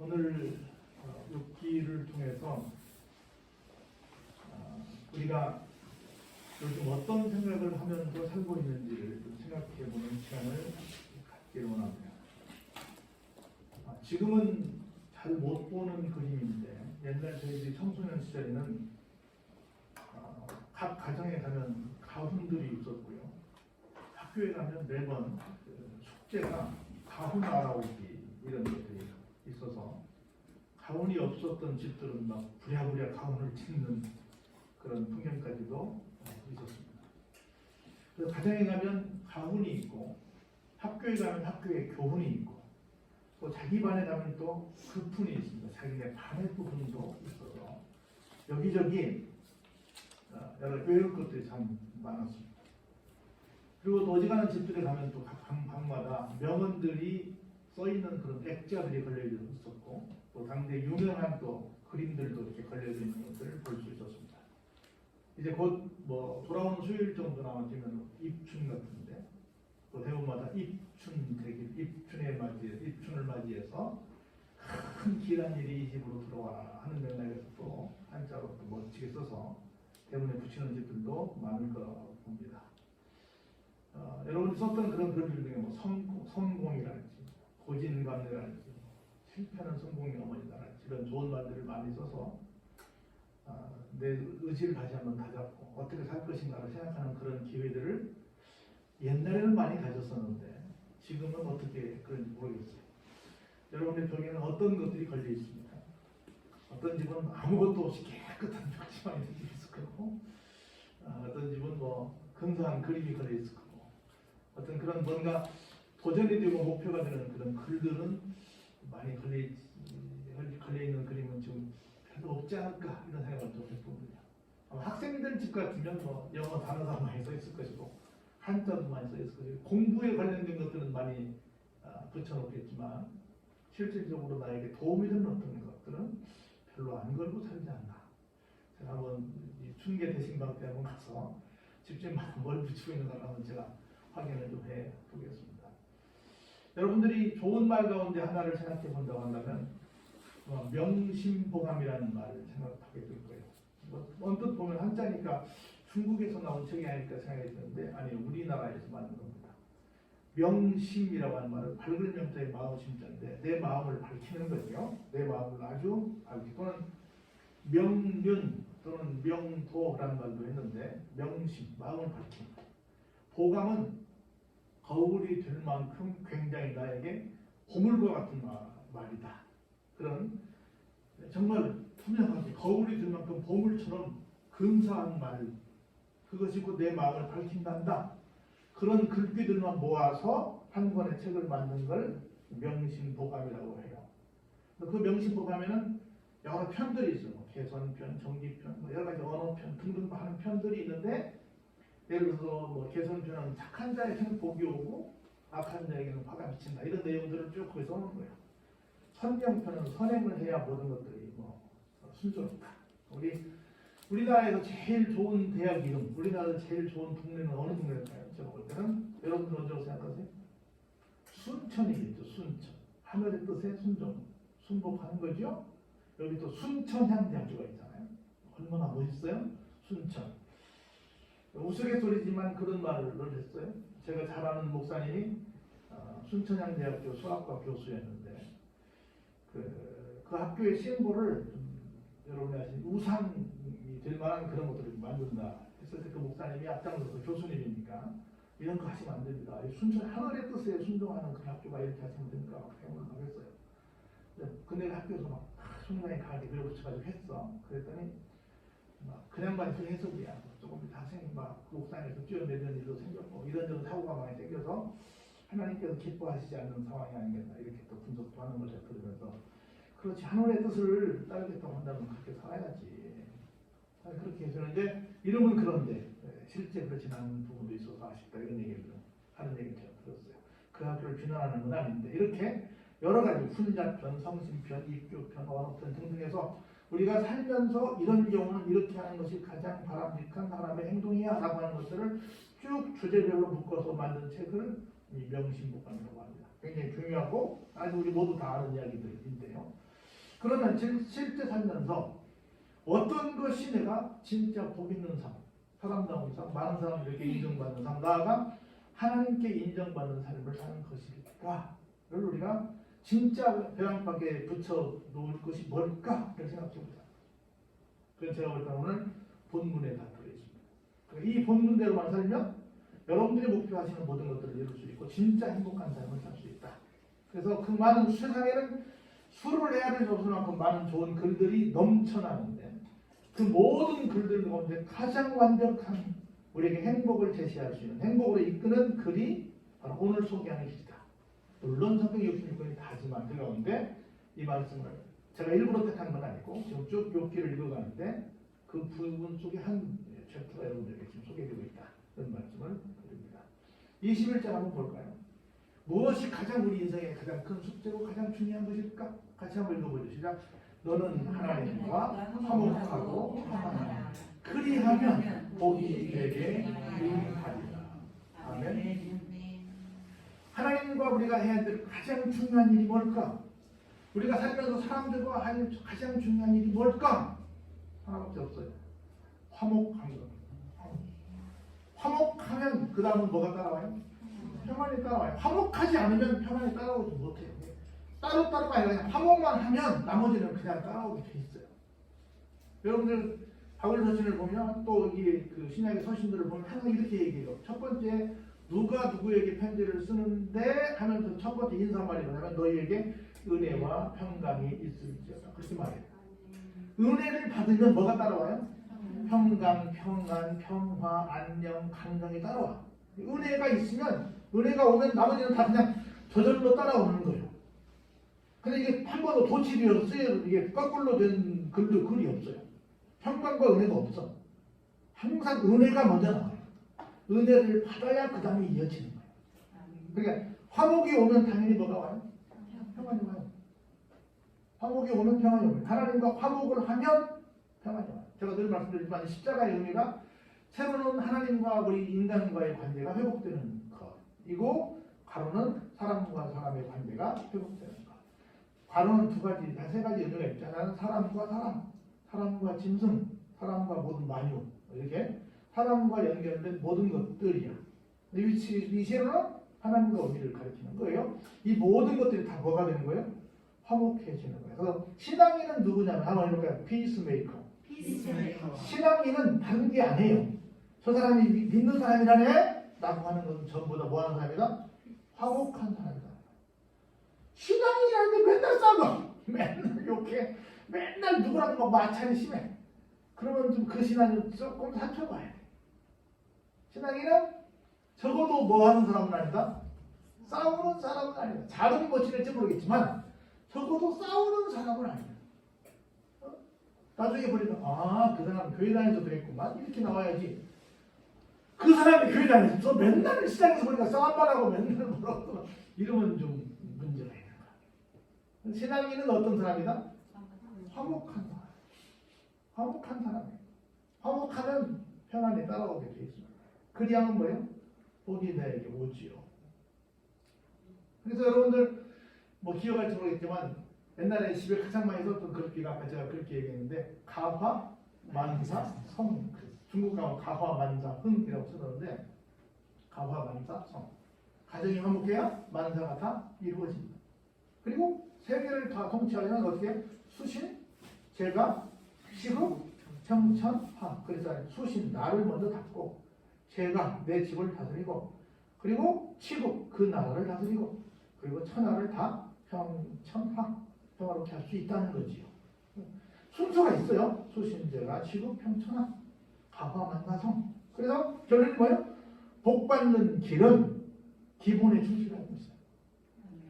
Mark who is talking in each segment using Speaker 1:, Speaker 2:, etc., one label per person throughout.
Speaker 1: 오늘 6기를 통해서 우리가 요즘 어떤 생각을 하면서 살고 있는지를 좀 생각해보는 시간을 갖기를 원합니다. 지금은 잘 못 보는 그림인데 옛날 저희들이 청소년 시절에는 각 가정에 가면 가훈들이 있었고요. 학교에 가면 매번 숙제가 가훈 알아오기 이런 것들이 있어서 가훈이 없었던 집들은 막 부랴부랴 가훈을 짓는 그런 풍경까지도 있었습니다. 그래서 가정에 가면 가훈이 있고 학교에 가면 학교에 교훈이 있고 또 자기 반에 가면 또 급훈이 있습니다. 자기네 반의 부분도 있어서 여기저기 여러 외울 것들이 참 많았습니다. 그리고 또 어지간한 집들에 가면 또 각 방마다 명언들이 써있는 그런 액자들이 걸려져 있었고 또 당대 유명한 또 그림들도 이렇게 걸려져 있는 것들을 볼 수 있었습니다. 이제 곧 뭐 돌아오는 수요일 정도 남았으면 입춘 같은데 또 대원마다 입춘 대길, 입춘을 맞이해서 큰 길한 일이 이 집으로 들어와 하는 맥락에서 또 한자로 또 멋지게 써서 대문에 붙이는 집들도 많을 거라고 봅니다. 여러분이 썼던 그런 글들 중에 뭐 성공이랄지 고진감래랄지 실패는 성공의 어머니다랄지 이런 좋은 말들을 많이 써서 내 의지를 다시 한번 다잡고 어떻게 살 것인가를 생각하는 그런 기회들을 옛날에는 많이 가졌었는데 지금은 어떻게 그런지 모르겠어요. 여러분의 벽에는 어떤 것들이 걸려 있습니까? 어떤 집은 아무것도 없이 깨끗한 벽지만 있을 거고 어떤 집은 뭐 근사한 그림이 걸려 있을 거고 어떤 그런 뭔가 도전이 되고 목표가 되는 그런 글들은 많이 걸려 있는 그림은 지금 별로 없지 않을까 이런 생각을 좀 해봅니다. 학생들 집 같으면 뭐 영어 단어가 많이 써 있을 것이고 한자도 많이 써 있을 것이고 공부에 관련된 것들은 많이 붙여놓겠지만 실질적으로 나에게 도움이 되는 어떤 것들은 별로 안 걸고 살지 않나. 제가 한번 춘계 대신방 때 한번 가서 집집마다 뭘 붙이고 있는가 한번 제가 확인을 좀 해보겠습니다. 여러분들이 좋은 말 가운데 하나를 생각해 본다고 한다면 명심보감이라는 말을 생각하게 될 거예요. 언뜻 보면 한자니까 중국에서 나온 책이 아닐까 생각이 드는데 아니요, 우리나라에서 만든 겁니다. 명심이라고 하는 말은 밝을 명자의 마음 심자인데 내 마음을 밝히는 거죠. 내 마음을 아주 밝히고 또는 명륜 또는 명도라는 말도 했는데 명심, 마음을 밝히는 거예요. 보감은 거울이 될 만큼 굉장히 나에게 보물과 같은 말이다. 그런 정말 투명하게 거울이 될 만큼 보물처럼 근사한 말, 그것이 곧 내 마음을 밝힌단다. 그런 글귀들만 모아서 한 권의 책을 만든 걸 명심보감이라고 해요. 그 명심보감에는 여러 편들이 있어요. 개선편, 정기편, 뭐 여러 가지 언어편 등등 하는 편들이 있는데 예를 들어서 뭐 개선편은 착한 자에게는 복이 오고 악한 자에게는 화가 미친다 이런 내용들을 쭉 거기서 오는 거예요. 선경편은 선행을 해야 모든 것들이 뭐 순조롭다. 우리나라에서 제일 좋은 대학 이름, 우리나라에서 제일 좋은 동네는 어느 동네일까요? 제가 볼 때는 여러분들 어디라고 생각하세요? 순천이겠죠. 순천. 하늘의 뜻에 순복하는 거죠. 여기 또 순천향대학교가 있잖아요. 얼마나 멋있어요? 순천. 우스갯소리지만 그런 말을 했어요. 제가 잘 아는 목사님이 순천향대학교 수학과 교수였는데 그 학교의 심볼을 여러분이 아시는 우상이 될 만한 그런 것들을 만든다 했을 때 그 목사님이 앞장서서 교수님이니까 이런 거 하시면 안 됩니다. 순천 하늘의 뜻에 순종하는 그 학교가 이렇게 하시면 됩니까? 막 생각을 하겠어요. 근데 학교에서 막 순간에 강하게 밀어붙여가지고 했어. 그랬더니 막 그냥 반수 해석이야. 조금 학생이 막 목상에서 뛰어내리는 일도 생겼고 이런저런 사고가 많이 생겨서 하나님께서 기뻐하시지 않는 상황이 아니겠나 이렇게 또 분석도 하는 걸 들으면서 그렇지 하늘의 뜻을 따르겠다고 한다면 그렇게 살아야지. 그렇게 해서는데 이름은 그런데 실제 그렇지 않은 부분도 있어서 아쉽다 이런 얘기를 하는 얘기를 제가 들었어요. 그 학교를 비난하는 건 아닌데 이렇게 여러 가지 훈자편, 성심편, 입교편, 언어편 등등해서 우리가 살면서 이런 경우는 이렇게 하는 것이 가장 바람직한 사람의 행동이야 라고 하는 것들을 쭉 주제별로 묶어서 만든 책을 이 명심보감이라고 합니다. 굉장히 중요하고 아주 우리 모두 다 아는 이야기들인데요. 그러면 실제 살면서 어떤 것이 내가 진짜 복 있는 삶, 사람다운 삶, 많은 사람들에게 인정받는 삶, 나아가 하나님께 인정받는 삶을 사는 것일까를 우리가 진짜 배양박에 붙여 놓을 것이 뭘까? 이렇게 생각해 보자. 그래서 제가 볼 때 오늘 본문에 다 들어있습니다. 이 본문대로만 살면 여러분들이 목표하시는 모든 것들을 이룰 수 있고 진짜 행복한 삶을 살 수 있다. 그래서 그 많은 세상에는 수를 헤아릴 수 없을 만큼 많은 좋은 글들이 넘쳐나는데 그 모든 글들 가운데 가장 완벽한 우리에게 행복을 제시할 수 있는 행복으로 이끄는 글이 바로 오늘 소개하는 길이다. 물론 성경 66권이 다지만 그 가운데 이 말씀을 제가 일부러 택한 건 아니고 지금 쭉 욥기를 읽어가는데 그 부분 속에 한 챕터가 여러분들에게 지금 소개되고 있다. 그런 말씀을 드립니다. 21절 한번 볼까요? 무엇이 가장 우리 인생의 가장 큰 숙제고 가장 중요한 것일까? 같이 한번 읽어보죠. 시작. 너는 하나님과 화목하고 화합하라. 그리하면 복이 되게 이루리라. 아멘. 하나님과 우리가 해야 될 가장 중요한 일이 뭘까? 우리가 살면서 사람들과 할 가장 중요한 일이 뭘까? 하나밖에 없어요. 화목한 것. 화목하면 그 다음은 뭐가 따라와요? 평안이 따라와요. 화목하지 않으면 평안이 따라오지 못해요. 따로따로가 아니라 그냥 화목만 하면 나머지는 그냥 따라오게 돼 있어요. 여러분들 바울 서신을 보면 또 이게 그 신약의 서신들을 보면 항상 이렇게 얘기해요. 첫 번째 누가 누구에게 편지를 쓰는데 하면서 첫 번째 인사말이 뭐냐면 너희에게 은혜와 평강이 있을지어다. 그렇게 말해요. 은혜를 받으면 뭐가 따라와요? 평강, 평안, 평화, 안녕, 강정이 따라와. 은혜가 있으면 은혜가 오면 나머지는 다 그냥 저절로 따라오는 거예요. 근데 이게 한 번도 도치되어서 쓰여도 이게 거꾸로 된 글도 글이 없어요. 평강과 은혜가 없어. 항상 은혜가 먼저 나와요. 은혜를 받아야 그 다음에 이어지는 거예요. 그러니까 화목이 오면 당연히 뭐가 와요? 평안이 와요. 화목이 오면 평안이 와요. 하나님과 화목을 하면 평안이 와요. 제가 늘 말씀드리지만 십자가의 의미가 새로운 하나님과 우리 인간과의 관계가 회복되는 것이고 가로는 사람과 사람의 관계가 회복되는 것. 가로는 두 가지, 세 가지 의미가 있잖아요. 사람과 사람, 사람과 짐승, 사람과 모든 만유 이렇게 사람과 연결된 모든 것들이야. 이 세로는 하나님과 우리를 가리키는 거예요. 이 모든 것들이 다 뭐가 되는 거예요? 화목해지는 거예요. 그래서 신앙인은 누구냐면 한번 해볼까요? 피스메이커. 신앙인은 다른 게 아니에요. 저 사람이 믿는 사람이라네? 라고 하는 것은 전부 다 뭐 하는 사람이다? 화목한 사람이다. 신앙인이라는 게 맨날 싸워. 맨날 욕해. 맨날 누구랑 뭐 마찰이 심해. 그러면 좀 그 신앙을 조금 살펴봐야 돼. 신앙인은 적어도 뭐 하는 사람은 아니다? 싸우는 사람은 아니다. 잘은 못 지낼지 모르겠지만 적어도 싸우는 사람은 아니다. 나중에 보니까 그 사람 교회 다녀서 그랬구만 이렇게 나와야지. 그 사람이 교회 다녀서 맨날 시장에서 보니까 싸움만 하고 맨날 뭐라고 이러면 좀 문제가 있는 거야. 신앙인은 어떤 사람이다? 화목한 사람. 화목한 사람이에요. 화목하면 평안에 따라오게 돼 있습니다. 그리하면 뭐예요? 복이 내게 오지요. 그래서 여러분들 뭐 기억할지 모르겠지만 옛날에 집에 가장 많이 썼던 글귀가 아까 제가 그렇게 얘기했는데 가화, 만사, 성. 중국 가면 가화, 만사, 흥이라고 쓰는데 가화, 만사, 성. 가정이 화목해야 만사가 다 이루어집니다. 그리고 세계를 다 통치하려면 어떻게? 수신, 제가, 시국, 평천, 화. 그래서 수신, 나를 먼저 닦고 제가 내 집을 다스리고 그리고 치국, 그 나라를 다스리고 그리고 천하를 다 평천화. 평화롭게 할 수 있다는 거지요. 순서가 있어요. 수신제가 시국 평천화, 가화 만나성. 그래서 결론이 뭐예요? 복 받는 길은 기본에 충실하는 것이다.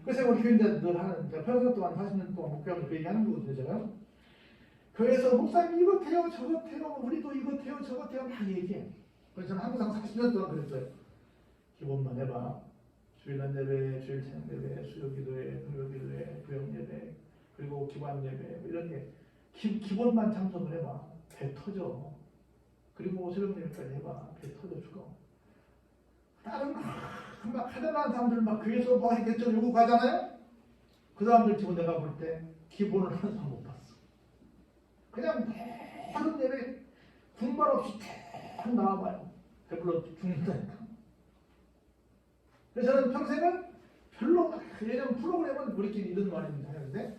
Speaker 1: 그래서 우리 교인들 늘 하는, 제가 평생 동안 40년 동안 목회하면서 그 얘기하는 거거든요. 제가요. 교회에서 목사님 이것 해요, 저것 해요, 우리도 이것 해요, 저것 해요 다 얘기해. 그래서 저는 항상 40년 동안 그랬어요. 기본만 해봐. 주일날 예배, 주일 찬양 예배, 수요기도회, 금요기도회, 부영예배, 그리고 기관 예배 이런 게 기본만 참석을 해봐. 배 터져. 그리고 새벽 예배까지 해봐. 배 터져 죽어. 다른 거 막 하려는 사람들 막 교회에서 뭐 했겠죠 요구 가잖아요. 그 사람들 지금 내가 볼 때 기본을 항상 못 봤어. 그냥 모든 예배 군말 없이 탁 나와봐요. 배불러 죽는다니까. 그래서 저는 평생은 별로 예전 프로그램은 우리끼리 이런 말입니다 하는데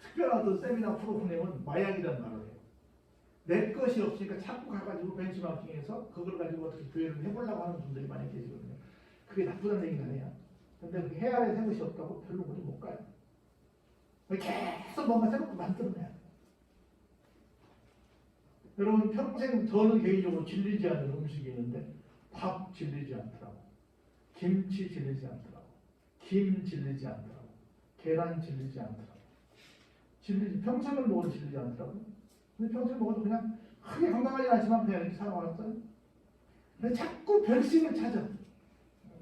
Speaker 1: 특별한 어떤 세미나 프로그램은 마약이라는 말을 해요. 내 것이 없으니까 자꾸 가가지고 벤치마킹해서 그걸 가지고 어떻게 교회를 해보려고 하는 분들이 많이 계시거든요. 그게 나쁘다는 얘기는 아니야. 근데 그 해야 할 생각이 없다고 별로 어디 못 가요. 계속 뭔가 새롭게 만들어내야 돼요. 여러분 평생 저는 개인적으로 질리지 않는 음식이 있는데 밥 질리지 않더라고. 김치 질리지 않더라고. 김 질리지 않더라고. 계란 질리지 않더라고. 평생을 먹어도 질리지 않더라고. 근데 평생 먹어도 그냥 크게 건강하지 않지만 그냥 이렇게 살아왔어요. 근데 자꾸 별식을 찾아.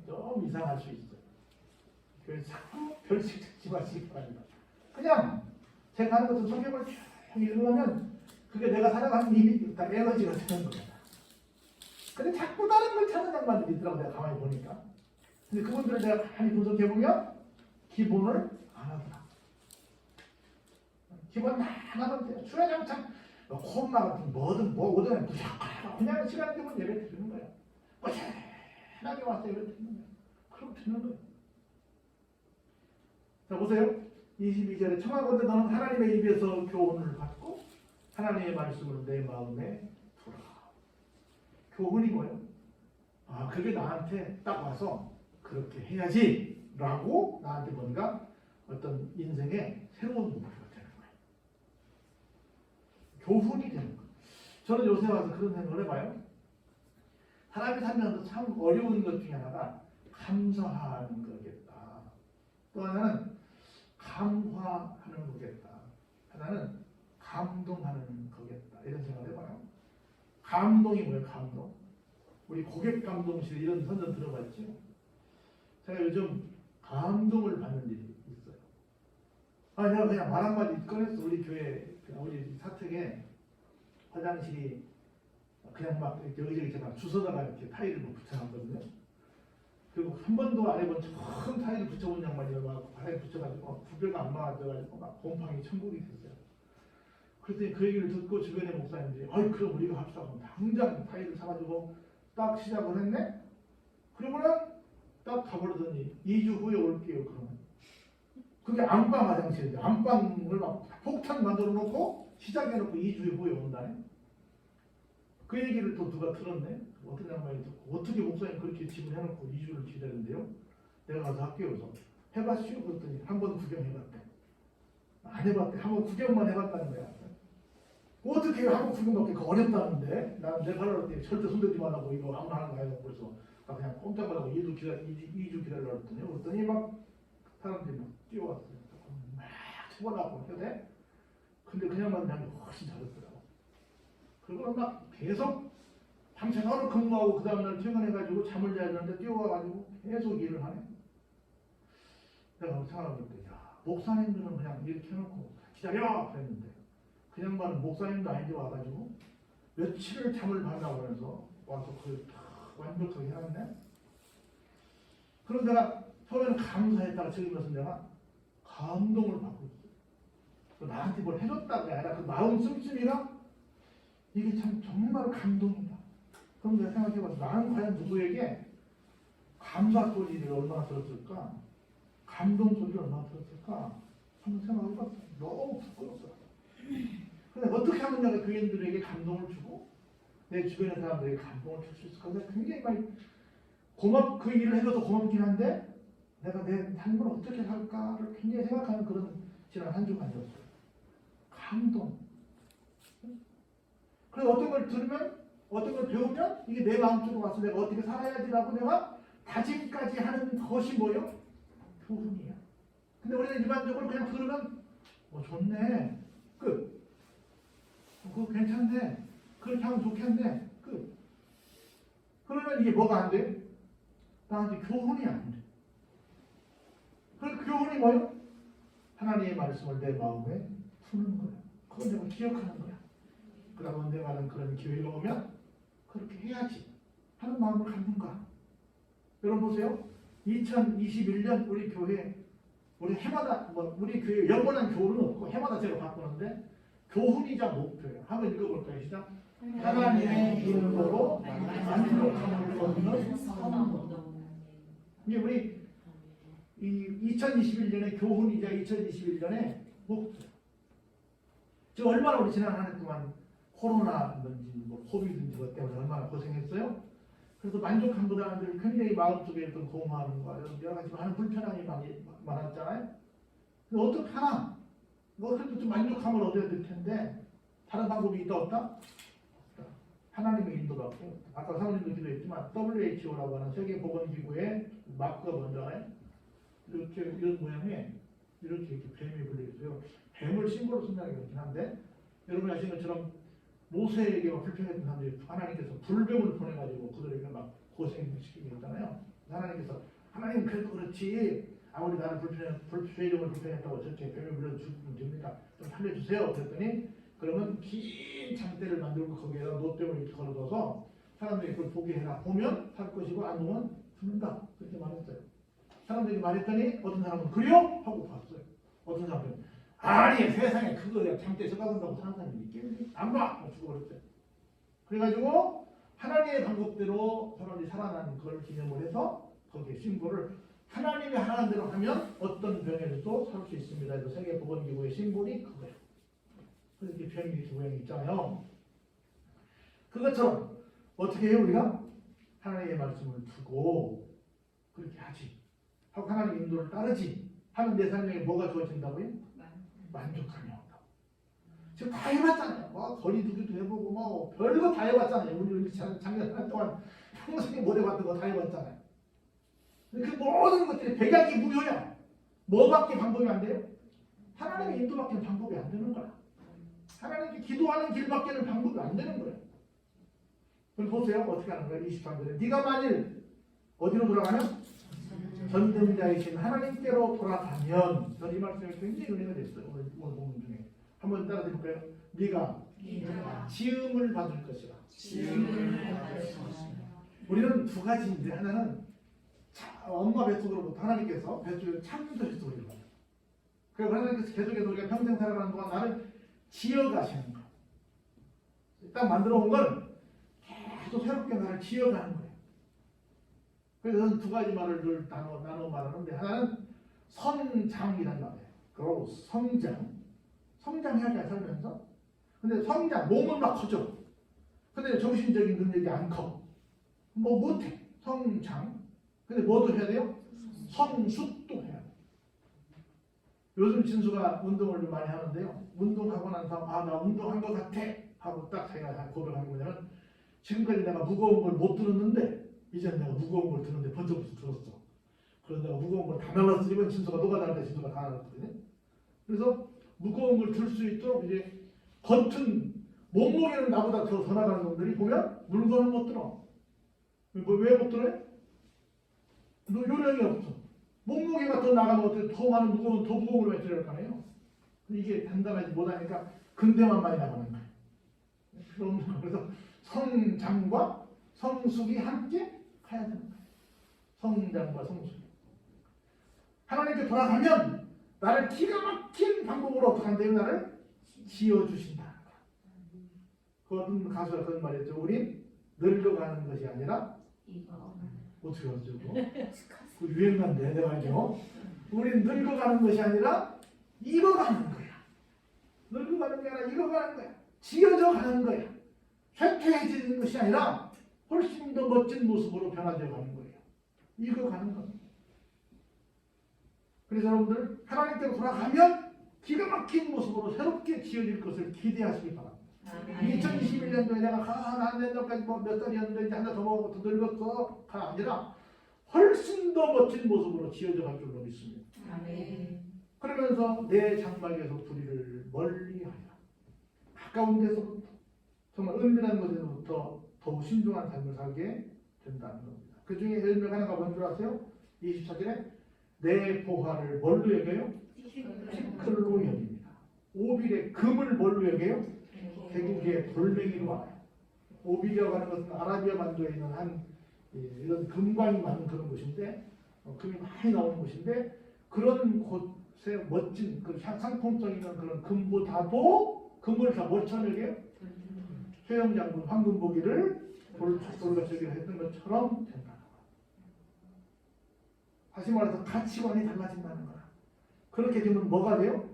Speaker 1: 좀 이상할 수 있어요. 그래서 자꾸 별식 찾지 마시기 바랍니다. 그냥 제가 하는 것은 성경을 쭉 읽으면 그게 내가 살아가는 힘이 다 에너지가 되는 거야. 근데 자꾸 다른 걸 찾는 양반들이 있더라고 내가 가만히 보니까. 근데 그분들을 내가 가만히 분석해보면 기본을 안 하더라. 기본 하나만 돼요. 주야장창 콤마 같은 뭐든 뭐든 그냥 시간 되면 예배 드리는 거야. 꾸준하게 와서 예배 드리는 거야. 그럼 드리는 거야. 자 보세요. 22절에 청하건대 너는 하나님의 입에서 교훈을 받고 하나님의 말씀을 내 마음에 두라. 교훈이 뭐예요? 아 그게 나한테 딱 와서 그렇게 해야지 라고 나한테 뭔가 어떤 인생의 새로운 목표가 되는 거예요. 교훈이 되는 거예요. 저는 요새 와서 그런 생각을 해봐요. 사람이 살면서 참 어려운 것 중에 하나가 감사하는 거겠다. 또 하나는 감화하는 거겠다. 하나는 감동하는 거겠다. 이런 생각을 해봐요. 감동이 뭐예요? 감동. 우리 고객 감동실 이런 선전 들어봤죠? 제가 요즘 감동을 받는 일이 있어요. 내가 그냥 말 한마디 꺼냈어. 우리 교회, 우리 사택에 화장실이 그냥 막 여기저기 제가 주워다가 이렇게 타일을 붙여놨거든요. 그리고 한 번도 안 해본 큰 타일을 붙여본 양반이 막 바닥에 붙여가지고 구별가 안 맞아가지고 막 곰팡이 천국이 됐어요. 그랬더니 그 얘기를 듣고 주변의 목사님들이 그럼 우리가 합시다. 그럼 당장 타일을 사가지고 딱 시작을 했네? 그러고는 딱 가버리더니 2주 후에 올게요. 그러면 그게 안방 화장실인데 안방을 막 폭탄 만들어 놓고 시작해놓고 2주 후에 온다네. 그 얘기를 또 누가 들었네. 어떤 양반이 듣고 어떻게 목사님 그렇게 집을 해놓고 2주를 기다린대요. 내가 가서 할게요. 그래서 해봤슈? 그랬더니 한 번 구경해봤대. 안 해봤대. 한 번 구경만 해봤다는 거야. 어떻게 한 번 구경밖에 어렵다는데 난 내가 하려고 했더니 절대 손대지 말라고 이거 아무나 하는 거 아니고 그래서 나 그냥 꼼짝 안 하고 2주 기다리려고 그랬더니 막 사람들이 막 뛰어왔어요. 막 쳐보라고 해대. 근데 그냥 만나면 훨씬 잘했더라고. 그리고 막 계속 당신 하루 근무하고 그 다음날 퇴근해가지고 잠을 자야 되는데 뛰어와가지고 계속 일을 하네. 내가 생각해봤더니 목사님들은 그냥 이렇게 해놓고 기다려! 그랬는데 그 양반은 목사님도 아닌데 와가지고 며칠을 잠을 받라고 하면서 와서 그걸 다 완벽하게 해놨네. 그럼 내가 처음에는 감사했다가 지금에서 내가 감동을 받고 있어. 나한테 뭘 해줬다가 아니라 그 마음 씀씀이가 이게 참 정말 감동이다. 그럼 내가 생각해봐서 나는 과연 누구에게 감사 소리를 얼마나 들었을까? 감동 소리를 얼마나 들었을까? 한번 생각해봤어. 너무 부끄럽더라고. 근데 어떻게 하면 내가 교인들에게 감동을 주고 내 주변의 사람들에게 감동을 줄 수 있을까? 내가 굉장히 많이 그 일을 해줘서 고맙긴 한데 내가 내 삶을 어떻게 살까를 굉장히 생각하는 그런 지난 한 주간이었어요. 감동. 그래서 어떤 걸 들으면 어떤 걸 배우면 이게 내 마음속으로 와서 내가 어떻게 살아야지라고 내가 다짐까지 하는 것이 뭐예요? 교훈이에요. 근데 우리는 일반적으로 그냥 들으면 좋네. 끝. 그거 괜찮네. 그렇게 하면 좋겠네. 끝. 그러면 이게 뭐가 안 돼? 나한테 교훈이 안 돼. 그 교훈이 뭐예요? 하나님의 말씀을 내 마음에 푸는 거야. 그걸 내가 기억하는 거야. 그러면 언젠가는 그런 기회가 오면 그렇게 해야지 하는 마음을 갖는 거야. 여러분 보세요. 2021년 우리 교회 우리 해마다 우리 교회 영원한 교훈은 없고 해마다 제가 바꾸는데 교훈이자 목표예요. 한번 읽어볼까요? 시작. 하나님의 이름으로 만족함을 얻는 선물. 이게 우리 이 2021년의 교훈이자 2021년의 목표. 지금 얼마나 우리 지난 한 해 동안 코로나든지 뭐 코비든지 것 때문에 얼마나 고생했어요? 그래서 만족함보다는 굉장히 마음속에 어떤 공허함과 여러 가지 많은 불편함이 많았잖아요. 근데 어떡하나? 뭐 그래도 좀 만족함을 얻어야 될 텐데 다른 방법이 있다 없다? 없다. 하나님의 인도밖에. 아까 사모님도 기도했지만 WHO라고 하는 세계보건기구의 마크가 뭔잖아요. 이렇게 이런 모양에 이렇게 뱀이 불려 있어요. 뱀을 심벌로 쓴다는 게 그렇긴 한데 여러분이 아시는 것처럼 모세에게 불편했던 사람들이 하나님께서 불뱀을 보내가지고 그들에게 막 고생시키고 있잖아요. 하나님께서 하나님 그래도 그렇지 아무리 나를 죄종을 불편했다고 저렇게 뱀에 물려 죽으면 됩니까? 좀 살려주세요. 그랬더니 그러면 긴 장대를 만들고 거기에다 노뱀을 이렇게 걸어둬서 사람들이 그걸 보게 해라. 보면 살 것이고 안 보면 죽는다. 그렇게 말했어요. 사람들이 말했더니 어떤 사람은 그래요? 하고 봤어요. 어떤 사람은 아니 세상에 그거 내가 장대에 써가본다고 사는 사람이 있겠니? 안 봐! 죽어버렸어요. 그래가지고 하나님의 방법대로 사람들이 살아난 걸 기념을 해서 거기에 심볼을 하나님이 하라는 대로 하면 어떤 병에서도 살 수 있습니다. 그래서 세계보건기구의 심볼이 그거예요. 그래서 이렇게 병이 이렇게 모양이 있잖아요. 그것처럼 어떻게 해요 우리가? 하나님의 말씀을 두고 그렇게 하지. 하고 하나님의 인도를 따르지. 하면 내 삶에 뭐가 좋아진다고요? 만족함이 온다고. 지금 다 해봤잖아요. 뭐 거리두기도 해보고 뭐 별거 다 해봤잖아요. 우리 작년 한 동안 평생에 못 해봤던 거 다 해봤잖아요. 그 모든 것들이 백약이 무효야. 뭐밖에 방법이 안 돼요? 하나님의 인도밖에 방법이 안 되는 거야. 하나님께 기도하는 길밖에는 방법이 안 되는 거예요. 그럼 보세요. 어떻게 하는 거야? 23절에 네가 만일 어디로 돌아가면? 전능자이신 하나님께로 돌아가면 전 이 말씀이 굉장히 은혜가 됐어요. 오늘 본문 중에 한번 따라 드릴까요? 네가 지음을 받을 것이라. 우리는 두 가지인데 하나는 엄마 뱃속으로부터 하나님께서 뱃속에 창조해서 우리를 받아요. 그리고 하나님께서 계속해서 우리가 평생 살아가는 동안 나를 지어가시는 거예요. 딱 만들어 온 건 계속 새롭게 나를 지어가는 거예요. 그래서 두 가지 말을 늘 나눠 말하는데 하나는 성장이란 말이에요. 그리고 성장해야 잘 살면서. 근데 성장, 몸은 막 커져. 근데 정신적인 능력이 안 커. 뭐 못해. 성장. 근데 뭐도 해야 돼요? 성숙도 해야 돼요. 요즘 진수가 운동을 좀 많이 하는데요. 운동하고 난 다음 나 운동한 것 같아 하고 딱 자기가 고백하는 거냐면 지금까지 내가 무거운 걸 못 들었는데 이제는 내가 무거운 걸 드는데 번쩍부터 들었어. 그래서 내가 무거운 걸 다 날랐어. 이번 진수가 녹아다닐 때 진수가 다 날랐거든요. 그래서 무거운 걸 들 수 있도록 이제 겉은 몸무게는 나보다 더 나가는 놈들이 보면 물건을 못 들어. 왜 못 들어요? 너 요령이 없어. 몸무게가 더 나가면 어떻게 더 많은 무거운 더 무거운 걸 왜 들어야 할 거 아니에요? 이게 단단하지 못하니까 근대만 많이 나가는 거예요. 그래서 성장과 성숙이 함께 가야 되는 거예요. 성장과 성숙. 하나님께 돌아가면 나를 기가 막힌 방법으로 어떻게 한대요? 나를 지어주신다는 거야. 그 어떤 가수가 그런 말했죠. 우린 늙어가는 것이 아니라 어떻게 하죠? 그 유행가인데 내가 알죠. 우린 늙어가는 것이 아니라 익어가는 거야. 늙어가는 게 아니라 익어가는 거야. 지어져 가는 거야. 쇠퇴해지는 것이 아니라 훨씬 더 멋진 모습으로 변화되어 가는 거예요. 익어가는 겁니다. 그래서 여러분들 하나님께로 돌아가면 기가 막힌 모습으로 새롭게 지어질 것을 기대하시기 바랍니다. 2021년도에 내가 한 내년까지 몇 살이었는데 이제 하나 더 먹고 더 늙었어가 아니라 훨씬 더 멋진 모습으로 지어져 갈 줄로 믿습니다. 그러면서 내 장막에서 불의를 멀리하여 가까운 데서부터 정말 은밀한 곳에서부터 더욱 신중한 삶을 살게 된다는 겁니다. 그 중에 열매가 하나가 뭔지 아세요? 24절에 내 보화를 뭘로 여겨요? 시클로 여깁니다. 오빌의 금을 뭘로 여겨요? 개국의 돌멩이로 알아요. 오빌이라고 하는 것은 아라비아 반도에 있는 이런 금광이 많은 그런 곳인데 금이 많이 나오는 곳인데 그런 곳에 멋진 그 상품성 있는 그런 금보다도 금을 다 못 쳐내게요. 최영장군 황금보기를 돌려주기로 했던 것처럼 된다는 거야. 다시 말해서 가치관이 달라진다는 거야. 그렇게 되면 뭐가 돼요?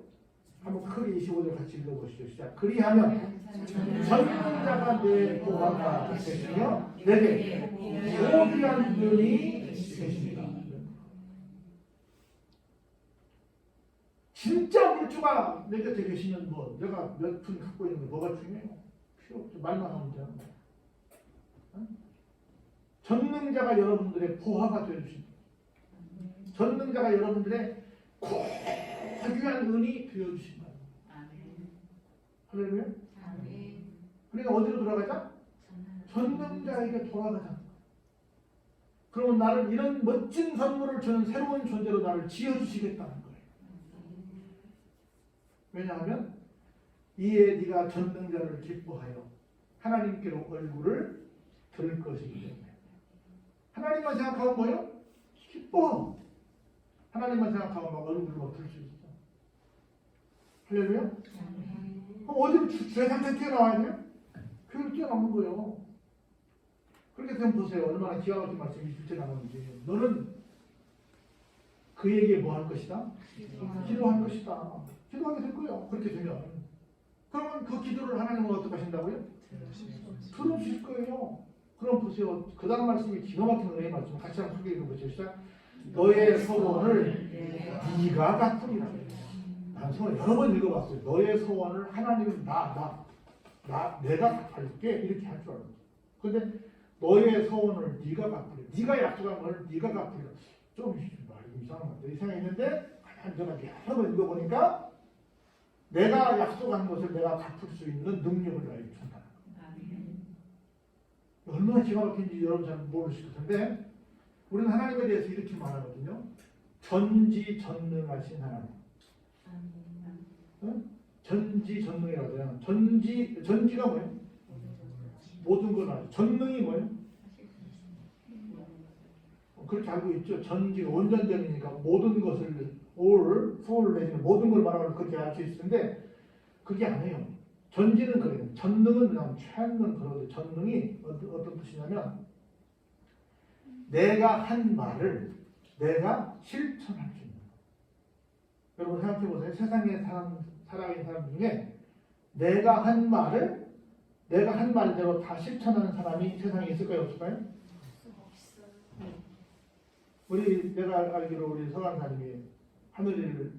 Speaker 1: 한번 크게 25절 같이 읽어보시죠. 시작. 그리하면 전능자가 내 보화가 되시며 내게 소비한 분이 되십니다. 진짜 물주가 내 곁에 계시면 뭐 내가 몇 푼 갖고 있는 게 뭐가 중요해요? 필요 없죠. 말만 하면 되는 거야. 전능자가 여러분들의 보화가 되어주십니다. 전능자가 여러분들의 고귀한 은이 되어주신다. 할렐루야. 그러니까 어디로 돌아가자? 전능자에게 돌아가자. 그러면 나를 이런 멋진 선물을 주는 새로운 존재로 나를 지어주시겠다는 거예요. 왜냐하면 이에 네가 전능자를 기뻐하여 하나님께로 얼굴을 들 것이기 때문에. 하나님만 생각하면 뭐예요? 기뻐. 하나님만 생각하면 막 얼굴로 들 수 있어. 할렐루야? 그럼 어디로 세상에 뛰어나와야 돼요? 교회로 뛰어나오는 거예요. 그렇게 되면 보세요. 얼마나 기가 막힌 말씀이 실제 나오는지. 너는 그에게 뭐 할 것이다? 기도할 것이다. 기도하게 될 거예요. 그렇게 되면. 그러면 그 기도를 하나님은 어떻게 하신다고요? 들어주실 거예요. 그럼 보세요. 그 다음 말씀이 기가 막힌 은혜의 말씀. 같이 한번 크게 읽어보시죠. 시작. 너의 소원을 네가 갚으리라. 난 소원 여러 번 읽어봤어요. 너의 소원을 하나님은 내가 갚을게 이렇게 할 줄 알았어. 근데 너의 소원을 네가 갚으리라. 네가 약속한 걸 네가 갚으리라. 좀 말이 이상한 것 같아. 이 생각했는데 간절하게 여러 번 읽어보니까 내가 약속한 것을 내가 갚을 수 있는 능력을 나에게 준다. 얼마나 기가 막힌지 여러분 잘 모르실 텐데 우리는 하나님에 대해서 이렇게 말하거든요. 전지전능하신 하나님. 응? 전지전능이라고 해요. 전지가 뭐예요? 모든 걸 알죠. 전능이 뭐예요? 그렇게 알고 있죠. 전지가 원전적이니까 모든 것을 all 내지는 모든 걸 말하면 그렇게 알 수 있을 텐데 그게 아니에요. 전지는 그래요. 전능은 그냥 최는 그러죠. 전능이 어떤 뜻이냐면 내가 한 말을 내가 실천할 수 있는 거. 여러분 생각해 보세요. 세상에 살아있는 사람 중에 내가 한 말을 내가 한 말대로 다 실천하는 사람이 세상에 있을까요? 없을까요? 내가 알기로 우리 서강사님이 하늘이를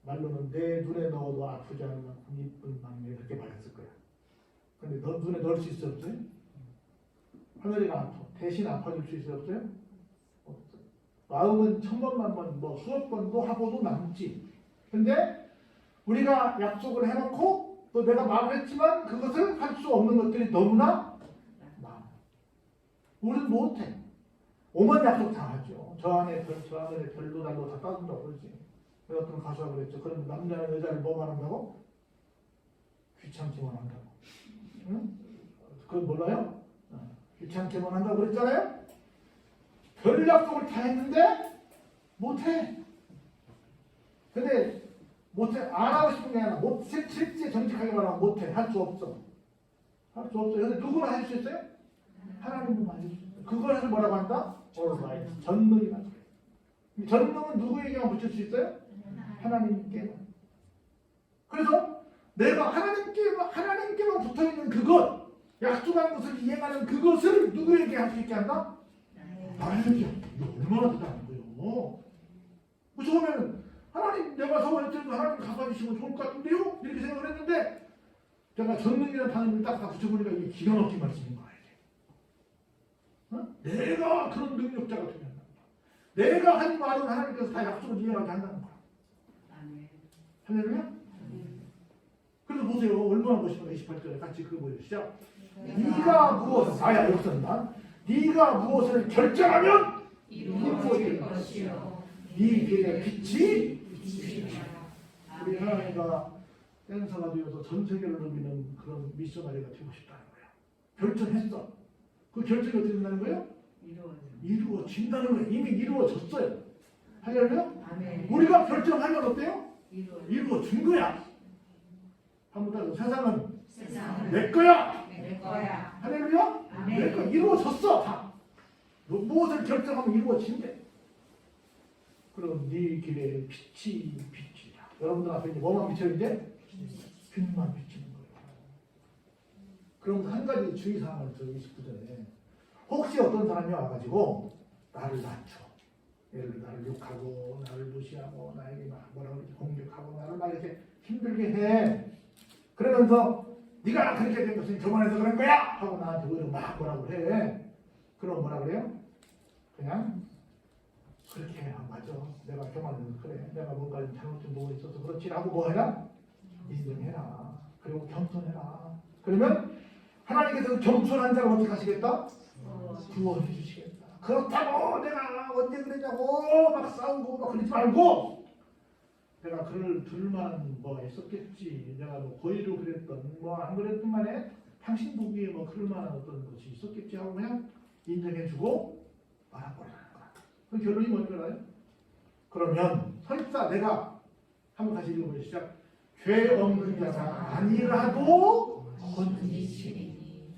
Speaker 1: 말로는 내 눈에 넣어도 아프지 않은 만큼 이쁜 막내 이렇게 말했을 거야. 근데 너 눈에 넣을 수 있어 없어요? 하늘이가 대신 아파줄 수 있어 없어요? 없어요. 마음은 1000번 만번 뭐 수억 번도 하고도 남지. 근데 우리가 약속을 해놓고 또 내가 말을 했지만 그것을 할 수 없는 것들이 너무나 많아. 우리는 못해. 오만 약속 다 하죠. 저 안에 별도 달도 다 따준다고 그러지. 어떤 가수가 그랬죠. 그럼 남자는 여자를 뭐만 한다고? 귀찮게만 한다고. 응? 그건 몰라요? 귀찮게만 한다고 그랬잖아요? 별 약속을 다 했는데 못해. 근데 못해. 안 하고 싶은 게 아니라 실제 정직하게 말하면 못해. 할 수 없어. 할 수 없어요. 근데 누구나 할 수 있어요? 하나님만 해줄 수 있어요. 그걸 해서 뭐라고 한다? Alright. 전능이라고 해요. 전능은 누구에게만 붙일 수 있어요? 하나님께만. 그래서 내가 하나님께만 붙어있는 그것, 약속한 것을 이행하는 그것을 누구에게 할 수 있게 한다? 나에게. 이거 얼마나 대단한 거예요. 처음에는 하나님 내가 소원했더니 하나님 갚아주시면 좋을 것 같은데요? 이렇게 생각을 했는데 제가 전능이라는 단어를 딱 붙여보니까 이게 기가 막힌 말씀인 거예요. 어? 내가 그런 능력자가 되면 내가 한 말은 하나님께서 다 약속을 이행하게 한다는 거야. 할렐루야? 그래서 보세요. 얼마나 멋있는 28절에 같이 그거 보여요. 시작. 네가 무엇을 나야 역선다. 네가 무엇을 결정하면 이루어질 것이요. 네 길에 빛이 비치리라. 우리 하나님과 댄서가 되어서 전 세계를 누비는 그런 미셔너리가 되고 싶다는 거야. 결정했어. 그 결정이 어떻게 된다는 거예요? 이루어진다는 거예요. 이미 이루어졌어요. 할렐루야?
Speaker 2: 아멘.
Speaker 1: 우리가 결정하면 어때요?
Speaker 2: 이루어.
Speaker 1: 이루어준 거야. 한번 더 세상은
Speaker 2: 세상은
Speaker 1: 내 거야.
Speaker 2: 내 거야.
Speaker 1: 할렐루야?
Speaker 2: 아멘.
Speaker 1: 내 거 이루어졌어. 다. 너 무엇을 결정하면 이루어진대. 그럼 네 길에 빛이 비치라. 여러분들 앞에 이제 뭐만 비춰 이제? 빛만 비치는 거예요. 그럼 한 가지 주의사항을 저 29절에 혹시 어떤 사람이 와가지고 나를 낮춰. 예를 들어 나를 욕하고 나를 무시하고 나에게 막 뭐라고 공격하고 나를 막 이렇게 힘들게 해. 그러면서 네가 그렇게 된 것은 교만해서 그런 거야 하고 나한테 오히려 막 뭐라고 해. 그럼 뭐라 그래요? 그냥 그렇게 해. 맞아. 내가 교만해서 그래. 내가 뭔가 잘못 좀 보고 있어서 그렇지라고 뭐 해라? 인정해라. 그리고 겸손해라. 그러면 하나님께서 겸손한 자를 어떻게 하시겠다? 구원해 주시겠다. 그렇다고 내가 언제 그랬냐고 막 싸우고 막 그러지 말고 내가 그를 들만 뭐 했었겠지. 내가 뭐 고의로 그랬던 뭐 안 그랬던 간에 당신 보기에 뭐 그럴 만한 어떤 것이 있었겠지 하고 그냥 인정해주고 말아버리는 거야. 그 결론이 뭔지 알아요? 그러면 설사 내가 한번 다시 읽어보시죠. 시작. 죄 없는 자가 아니라도 건지시니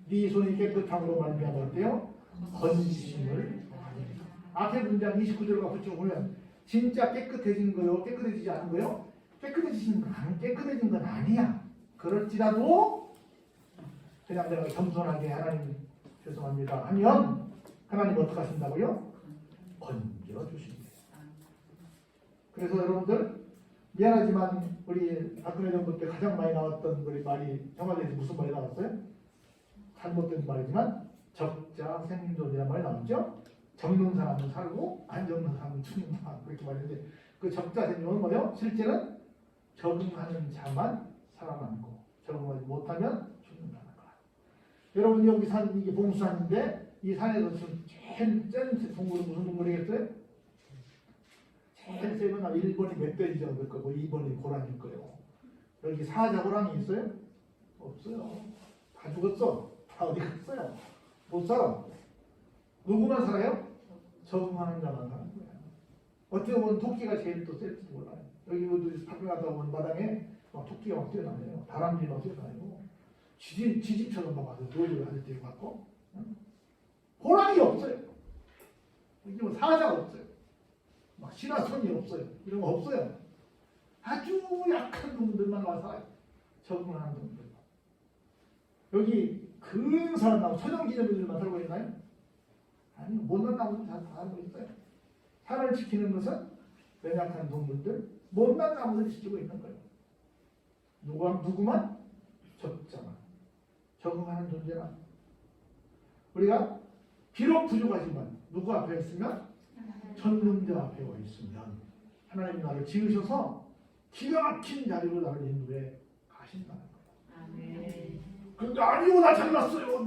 Speaker 1: 네 손이 깨끗함으로 말미암아 어때요? 건지심을 받으리라. 앞에 문장 29절과 붙여보면 진짜 깨끗해진 거요? 깨끗해지지 않은 거요? 깨끗해진 건 아니야. 그럴지라도 그냥 내가 겸손하게 하나님 죄송합니다 하면 하나님 어떻게 하신다고요? 건져 주십니다. 그래서 여러분들 미안하지만 우리 박근혜 정부 때 가장 많이 나왔던 우리 말이 청와대에서 무슨 말이 나왔어요? 잘못된 말이지만 적자 생존이라는 말이 나왔죠? 적는 사람은 살고 안 적는 사람은 죽는다 그렇게 말했는데 그 적자 생존은 뭐예요? 실제는 적응하는 자만 살아남고 적응하지 못하면 죽는다는 거야. 여러분 여기 산 이게 봉수산인데 이 산에서 지금 제일 센 동물은 무슨 동물이겠어요? 제일 세면 1번이 멧돼지가 될 거고 2번이 고라니일 거예요. 여기 사자 호랑이 있어요? 없어요. 다 죽었어. 다 어디 갔어요? 못 살아. 누구만 살아요? 적응하는 자만 사는 거야. 어떻게 보면 토끼가 제일 또 셀지도 몰라요. 여기 밖에 갔다 오면 마당에 막 토끼가 막 뛰어다녀요. 다람쥐 막 뛰어다니고 지집처럼 막 와서 놀이를 할 때 같고 호랑이 없어요. 여기 뭐 사자가 없어요. 막 신화선이 없어요. 이런 거 없어요. 아주 약한 놈들만 와서 살아요. 적응하는 놈들. 여기 근사한 나무, 천연기념물들만 살고 있나요? 아니요. 못난 나무도 다 살고 있어요. 산을 지키는 것은 연약한 동물들, 못난 나무들이 지키고 있는 거예요. 누구만? 적자만. 적응하는 존재만. 우리가 비록 부족하지만 누구 앞에 있으면? 전능자 앞에 와 있으면 하나님이 나를 지으셔서 기가 막힌 자리로 나를 인도해 가신다는 거예요.
Speaker 2: 아멘.
Speaker 1: 근데 아니고 나 잘났어요.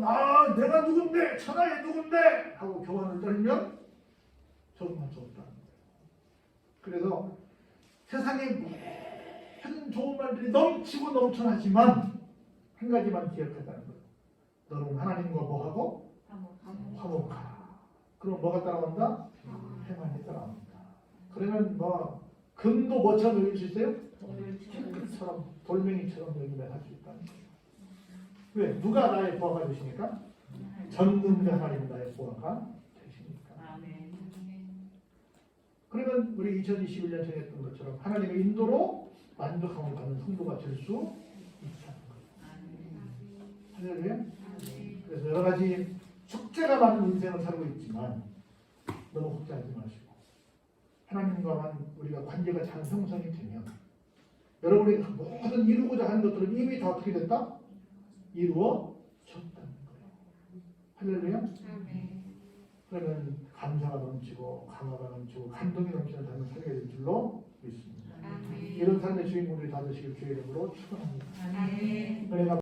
Speaker 1: 내가 누군데 천하의 누군데 하고 교만을 떨면 적응할 수 없다는 거예요. 그래서 세상에 모든 좋은 말들이 넘치고 넘쳐나지만 한 가지만 기억하자는 거예요. 너는 하나님과 뭐하고? 화목하라. 그럼 뭐가 따라온다? 평안이 따라옵니다. 그러면 뭐 금도 뭐처럼 여길 수 있어요? 핑크처럼 돌멩이처럼 여기면 할 수 있다는 거예요. 왜? 누가 나의 보아가 되시니까? 전능자 하나님 나의 보아가 되시니까. 그러면 우리 2021년 정했던 것처럼 하나님의 인도로 만족함을 받는 성도가 될 수 있다는 거예요. 할렐루야. 그래서 여러 가지 숙제가 많은 인생을 살고 있지만 너무 걱정하지 마시고 하나님과만 우리가 관계가 잘 형성이 되면 여러분이 모든 이루고자 하는 것들은 이미 다 어떻게 됐다? 이루어졌다는 거예요. 할렐루야. 그러면 감사가 넘치고 강화가 넘치고 감동이 넘치는 삶을 살게 될 줄로 믿습니다. 이런 삶의 주인공들이 다 되시길 주의 이름으로 축원합니다. 은혜가